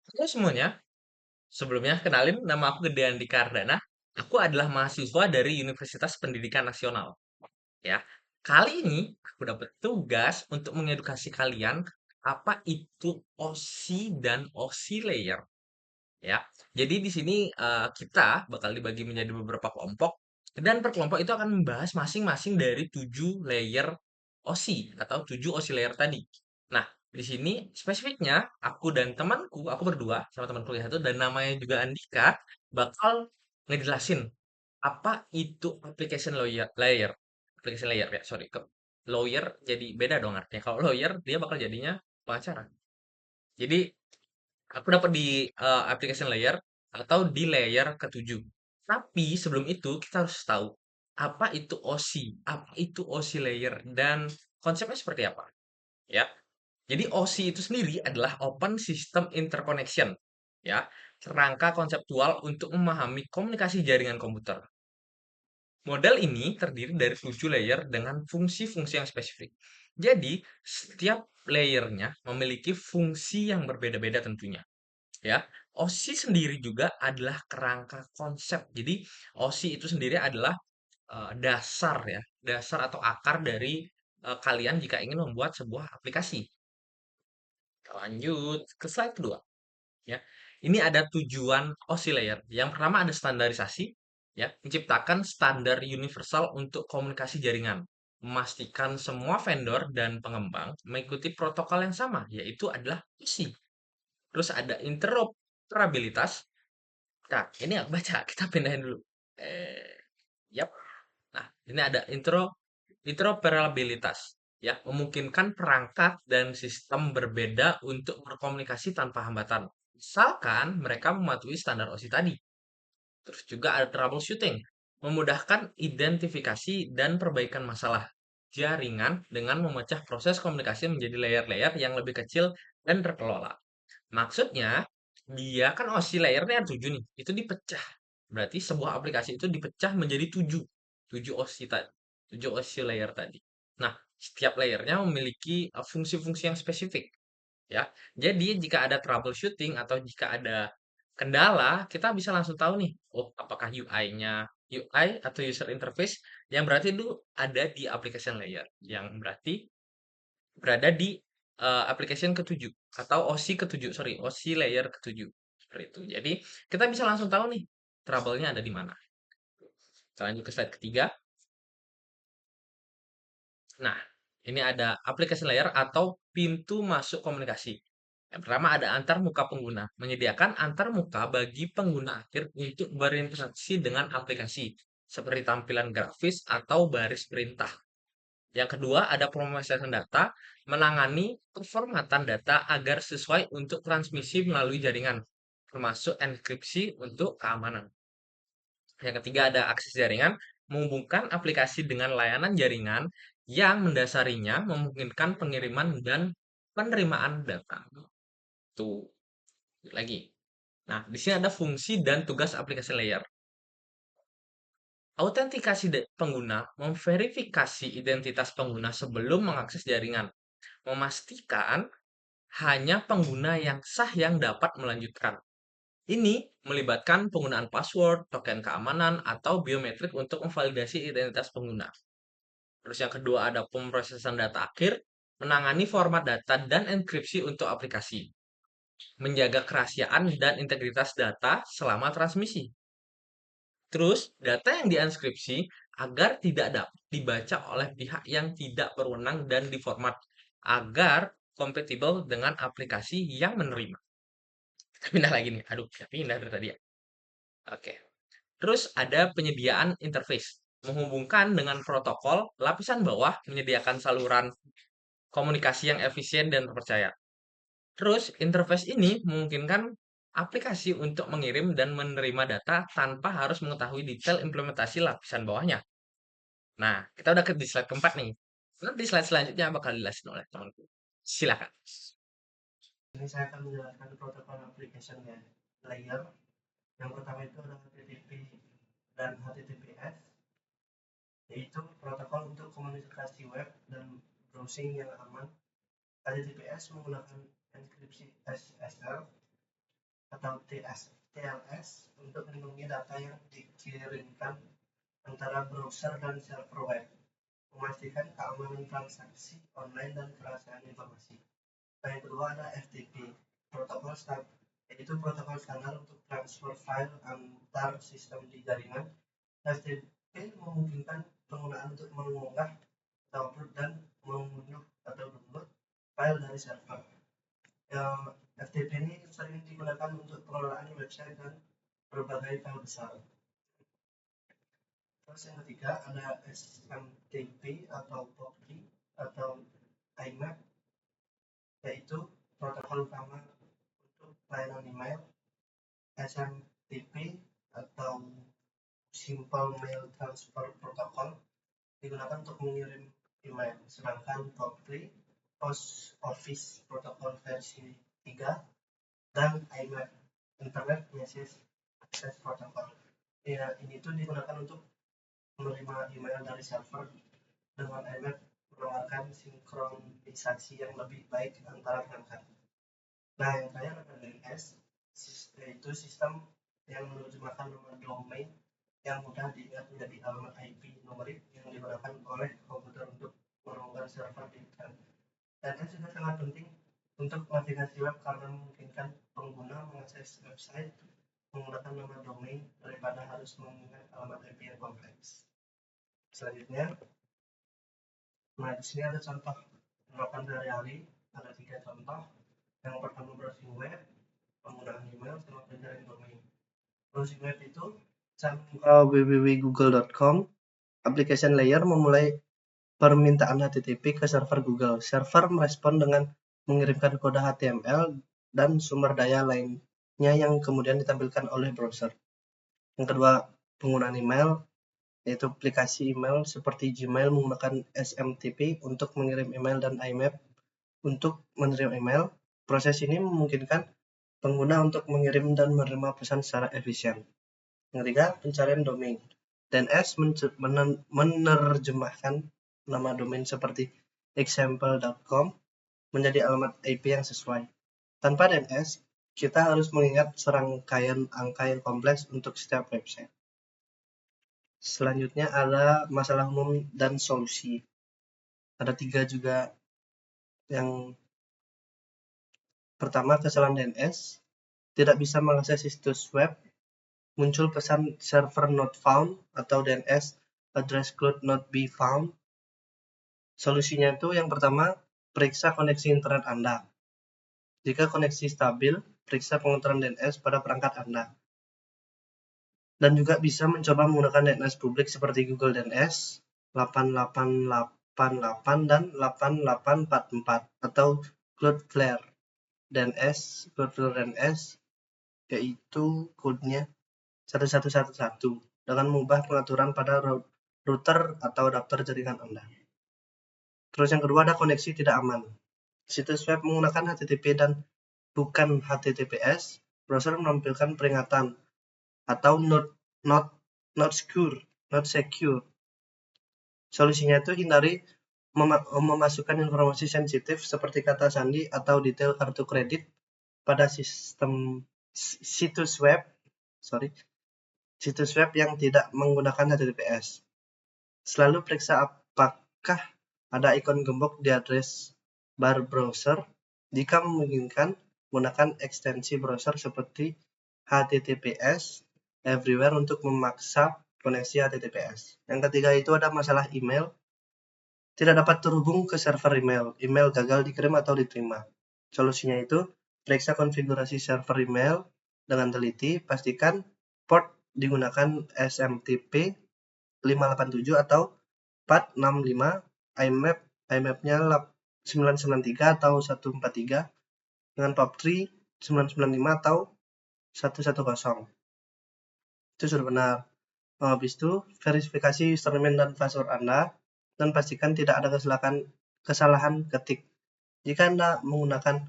Halo semuanya, sebelumnya kenalin nama aku Gedean Dika Ardana. Aku adalah mahasiswa dari Universitas Pendidikan Nasional. Ya, kali ini aku dapat tugas untuk mengedukasi kalian apa itu OSI dan OSI layer. Ya, jadi di sini kita bakal dibagi menjadi beberapa kelompok dan per kelompok itu akan membahas masing-masing dari 7 layer OSI atau 7 OSI layer tadi. Nah, di sini spesifiknya aku dan temanku, aku berdua sama teman kuliah itu dan namanya juga Andika bakal ngejelasin apa itu application layer. Application layer ya, sorry. Lawyer jadi beda dong artinya. Kalau lawyer dia bakal jadinya pengacara. Jadi aku dapat di application layer atau di layer ketujuh. Tapi sebelum itu kita harus tahu apa itu OSI, apa itu OSI layer dan konsepnya seperti apa, ya. Jadi OSI itu sendiri adalah Open System Interconnection, ya, kerangka konseptual untuk memahami komunikasi jaringan komputer. Model ini terdiri dari 7 layer dengan fungsi-fungsi yang spesifik. Jadi, setiap layernya memiliki fungsi yang berbeda-beda tentunya. Ya, OSI sendiri juga adalah kerangka konsep. Jadi, OSI itu sendiri adalah dasar ya, dasar atau akar dari kalian jika ingin membuat sebuah aplikasi. Lanjut ke slide kedua. Ya, ini ada tujuan OSI layer. Yang pertama ada standarisasi, ya, menciptakan standar universal untuk komunikasi jaringan, memastikan semua vendor dan pengembang mengikuti protokol yang sama, yaitu adalah OSI. Terus ada interoperabilitas. Nah, ini aku baca, kita pindahin dulu. Yap. Nah, ini ada interoperabilitas, ya, memungkinkan perangkat dan sistem berbeda untuk berkomunikasi tanpa hambatan. Misalkan mereka mematuhi standar OSI tadi. Terus juga ada troubleshooting, memudahkan identifikasi dan perbaikan masalah jaringan dengan memecah proses komunikasi menjadi layer-layer yang lebih kecil dan terkelola. Maksudnya, dia kan OSI layernya ada 7 nih, itu dipecah. Berarti sebuah aplikasi itu dipecah menjadi 7. 7 OSI tadi. 7 OSI layer tadi. Nah, setiap layernya memiliki fungsi-fungsi yang spesifik, ya. Jadi jika ada troubleshooting atau jika ada kendala, kita bisa langsung tahu nih, oh apakah UI atau user interface yang berarti itu ada di application layer, yang berarti berada di application ketujuh atau OSI ketujuh, sorry, OSI layer ketujuh seperti itu. Jadi kita bisa langsung tahu nih trouble-nya ada di mana. Kita lanjut ke slide ketiga. Nah, ini ada application layer atau pintu masuk komunikasi. Yang pertama ada antarmuka pengguna, menyediakan antarmuka bagi pengguna akhir untuk berinteraksi dengan aplikasi, seperti tampilan grafis atau baris perintah. Yang kedua ada pemrosesan data, menangani performatan data agar sesuai untuk transmisi melalui jaringan, termasuk enkripsi untuk keamanan. Yang ketiga ada akses jaringan, menghubungkan aplikasi dengan layanan jaringan yang mendasarinya memungkinkan pengiriman dan penerimaan data. Tuh, lagi. Nah, di sini ada fungsi dan tugas aplikasi layer. Autentikasi pengguna memverifikasi identitas pengguna sebelum mengakses jaringan, memastikan hanya pengguna yang sah yang dapat melanjutkan. Ini melibatkan penggunaan password, token keamanan, atau biometrik untuk memvalidasi identitas pengguna. Terus yang kedua ada pemrosesan data akhir, menangani format data dan enkripsi untuk aplikasi, menjaga kerahasiaan dan integritas data selama transmisi. Terus, data yang dianskripsi agar tidak dapat dibaca oleh pihak yang tidak berwenang dan diformat agar kompatibel dengan aplikasi yang menerima. Kita pindah lagi nih. Aduh, kita pindah dari tadi ya. Oke. Terus ada penyediaan interface, menghubungkan dengan protokol lapisan bawah, menyediakan saluran komunikasi yang efisien dan terpercaya. Terus, interface ini memungkinkan aplikasi untuk mengirim dan menerima data tanpa harus mengetahui detail implementasi lapisan bawahnya. Nah, kita udah ke di slide keempat nih. Nanti slide selanjutnya bakal dijelasin oleh temanku. Silakan. Ini saya akan menjelaskan protokol application layer. Yang pertama itu adalah HTTP dan HTTPS, yaitu protokol untuk komunikasi web dan browsing yang aman. HTTPS menggunakan enkripsi SSL atau TLS untuk melindungi data yang dikirimkan antara browser dan server web, memastikan keamanan transaksi online dan kerahasiaan informasi. Nah, yang kedua ada FTP, protokol standar, yaitu protokol standar untuk transfer file antar sistem di jaringan. FTP memungkinkan penggunaan untuk mengunggah, download, dan mengunduh atau download file dari server. FTP ini sering digunakan untuk pengelolaan website dan berbagai file besar. Terus yang ketiga ada SMTP atau POP3 atau IMAP, yaitu protokol utama untuk layanan email. SMTP atau Simple Mail Transfer Protocol digunakan untuk mengirim email, sedangkan POP3 Post Office Protocol versi 3 dan IMAP Internet Message Access Protocol. Ya, ini tuh digunakan untuk menerima email dari server, dengan IMAP menawarkan sinkronisasi yang lebih baik antara perangkat. Nah, yang terakhir ada DNS, yaitu sistem yang menerjemahkan nomor domain yang mudah diingat menjadi alamat IP numerik yang digunakan oleh komputer untuk menemukan server di internet. DNS juga sangat penting untuk navigasi web karena memungkinkan pengguna mengakses website menggunakan nama domain daripada harus mengingat alamat IP yang kompleks. Selanjutnya, nah di sini ada contoh penerapan sehari-hari, ada 3 contoh. Yang pertama browsing web, penggunaan email, sama penjaringan domain. Browsing web itu www.google.com, application layer memulai permintaan HTTP ke server Google. Server merespon dengan mengirimkan kode HTML dan sumber daya lainnya yang kemudian ditampilkan oleh browser. Yang kedua, penggunaan email, yaitu aplikasi email seperti Gmail menggunakan SMTP untuk mengirim email dan IMAP untuk menerima email. Proses ini memungkinkan pengguna untuk mengirim dan menerima pesan secara efisien. Yang ketiga, pencarian domain. DNS menerjemahkan nama domain seperti example.com menjadi alamat IP yang sesuai. Tanpa DNS, kita harus mengingat serangkaian angka yang kompleks untuk setiap website. Selanjutnya ada masalah umum dan solusi. Ada 3 juga. Yang pertama, kesalahan DNS, tidak bisa mengakses situs web, muncul pesan server not found atau DNS address could not be found. Solusinya itu yang pertama, periksa koneksi internet Anda. Jika koneksi stabil, periksa pengaturan DNS pada perangkat Anda. Dan juga bisa mencoba menggunakan DNS publik seperti Google DNS 8888 dan 8844 atau Cloudflare DNS, yaitu kodenya 1111 dengan mengubah pengaturan pada router atau adapter jaringan Anda. Terus yang kedua ada koneksi tidak aman. Situs web menggunakan HTTP dan bukan HTTPS, browser menampilkan peringatan atau not secure. Solusinya itu hindari memasukkan informasi sensitif seperti kata sandi atau detail kartu kredit pada situs web yang tidak menggunakan HTTPS. Selalu periksa apakah ada ikon gembok di address bar browser. Jika memungkinkan, gunakan ekstensi browser seperti HTTPS Everywhere untuk memaksa koneksi HTTPS. Yang ketiga itu ada masalah email. Tidak dapat terhubung ke server email. Email gagal dikirim atau diterima. Solusinya itu, periksa konfigurasi server email dengan teliti. Pastikan port digunakan SMTP 587 atau 465, IMAP-nya 993 atau 143, dengan POP3 995 atau 110. Itu sudah benar. Habis itu, verifikasi username dan password Anda, dan pastikan tidak ada kesalahan ketik. Jika Anda menggunakan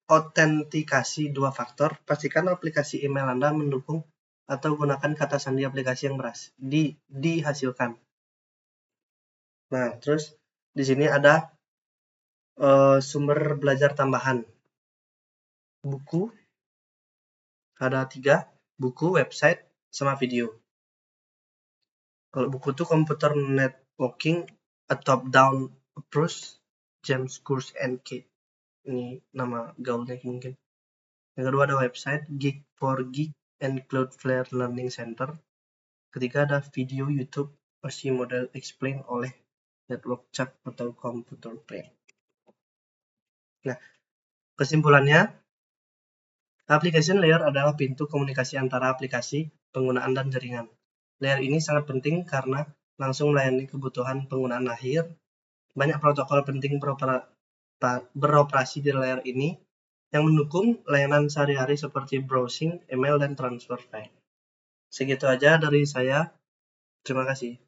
autentikasi 2 faktor, pastikan aplikasi email Anda mendukung atau gunakan kata sandi aplikasi yang dihasilkan. Nah, terus di sini ada sumber belajar tambahan. buku, ada 3, buku, website, sama video. Kalau buku itu Computer Networking, a top-down approach, James Course and Kate. Ini nama gaulnya mungkin. Yang kedua ada website, Geek for Geek and Cloudflare Learning Center. Ketiga ada video YouTube, versi model explain oleh Network Chuck atau Computer Play. Nah, kesimpulannya, application layer adalah pintu komunikasi antara aplikasi, penggunaan, dan jaringan. Layer ini sangat penting karena langsung melayani kebutuhan penggunaan akhir. Banyak protokol penting beroperasi di layer ini yang mendukung layanan sehari-hari seperti browsing, email, dan transfer file. Segitu aja dari saya. Terima kasih.